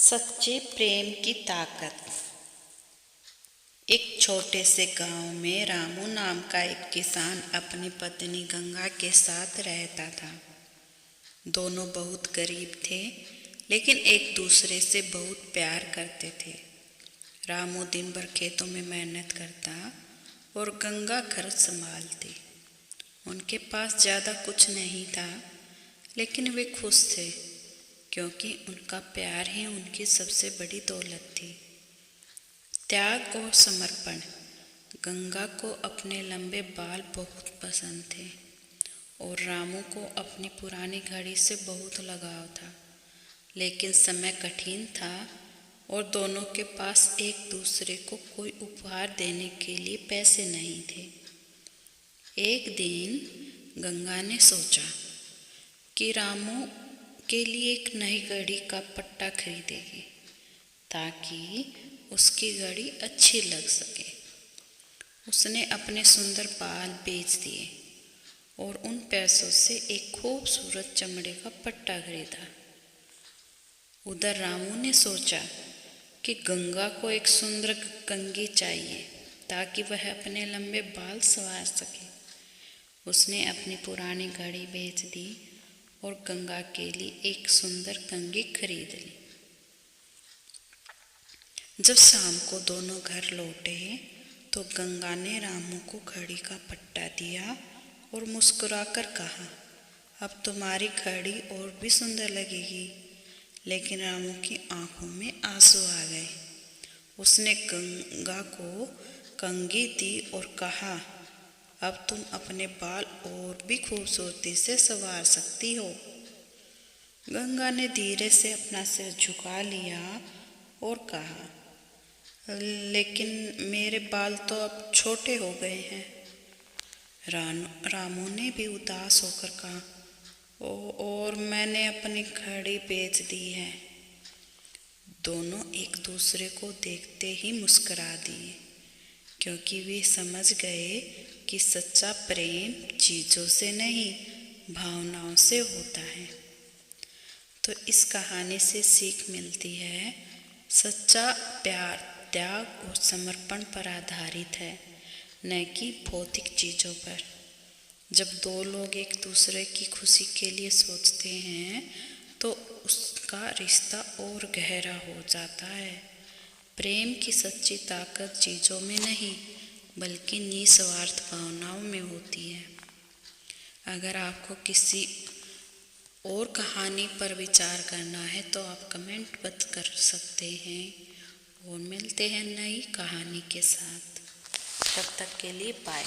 सच्चे प्रेम की ताकत। एक छोटे से गांव में रामू नाम का एक किसान अपनी पत्नी गंगा के साथ रहता था। दोनों बहुत गरीब थे, लेकिन एक दूसरे से बहुत प्यार करते थे। रामू दिन भर खेतों में मेहनत करता और गंगा घर संभालती। उनके पास ज़्यादा कुछ नहीं था, लेकिन वे खुश थे, क्योंकि उनका प्यार ही उनकी सबसे बड़ी दौलत थी। त्याग और समर्पण। गंगा को अपने लंबे बाल बहुत पसंद थे और रामू को अपनी पुरानी घड़ी से बहुत लगाव था। लेकिन समय कठिन था और दोनों के पास एक दूसरे को कोई उपहार देने के लिए पैसे नहीं थे। एक दिन गंगा ने सोचा कि रामू के लिए एक नई घड़ी का पट्टा खरीदेगी, ताकि उसकी घड़ी अच्छी लग सके। उसने अपने सुंदर बाल बेच दिए और उन पैसों से एक खूबसूरत चमड़े का पट्टा खरीदा। उधर रामू ने सोचा कि गंगा को एक सुंदर कंघी चाहिए, ताकि वह अपने लंबे बाल संवार सके। उसने अपनी पुरानी घड़ी बेच दी और गंगा के लिए एक सुंदर कंघी खरीद ली। जब शाम को दोनों घर लौटे तो गंगा ने रामू को घड़ी का पट्टा दिया और मुस्कुराकर कहा, अब तुम्हारी घड़ी और भी सुंदर लगेगी। लेकिन रामू की आंखों में आंसू आ गए। उसने गंगा को कंघी दी और कहा, अब तुम अपने बाल और भी खूबसूरती से संवार सकती हो। गंगा ने धीरे से अपना सिर झुका लिया और कहा, लेकिन मेरे बाल तो अब छोटे हो गए हैं। रामू ने भी उदास होकर कहा, और मैंने अपनी घड़ी बेच दी है। दोनों एक दूसरे को देखते ही मुस्कुरा दिए, क्योंकि वे समझ गए कि सच्चा प्रेम चीज़ों से नहीं, भावनाओं से होता है। तो इस कहानी से सीख मिलती है, सच्चा प्यार त्याग और समर्पण पर आधारित है, न कि भौतिक चीज़ों पर। जब दो लोग एक दूसरे की खुशी के लिए सोचते हैं तो उसका रिश्ता और गहरा हो जाता है। प्रेम की सच्ची ताकत चीज़ों में नहीं, बल्कि निस्वार्थ भावनाओं में होती है। अगर आपको किसी और कहानी पर विचार करना है तो आप कमेंट कर सकते हैं, और मिलते हैं नई कहानी के साथ। तब तक के लिए बाय।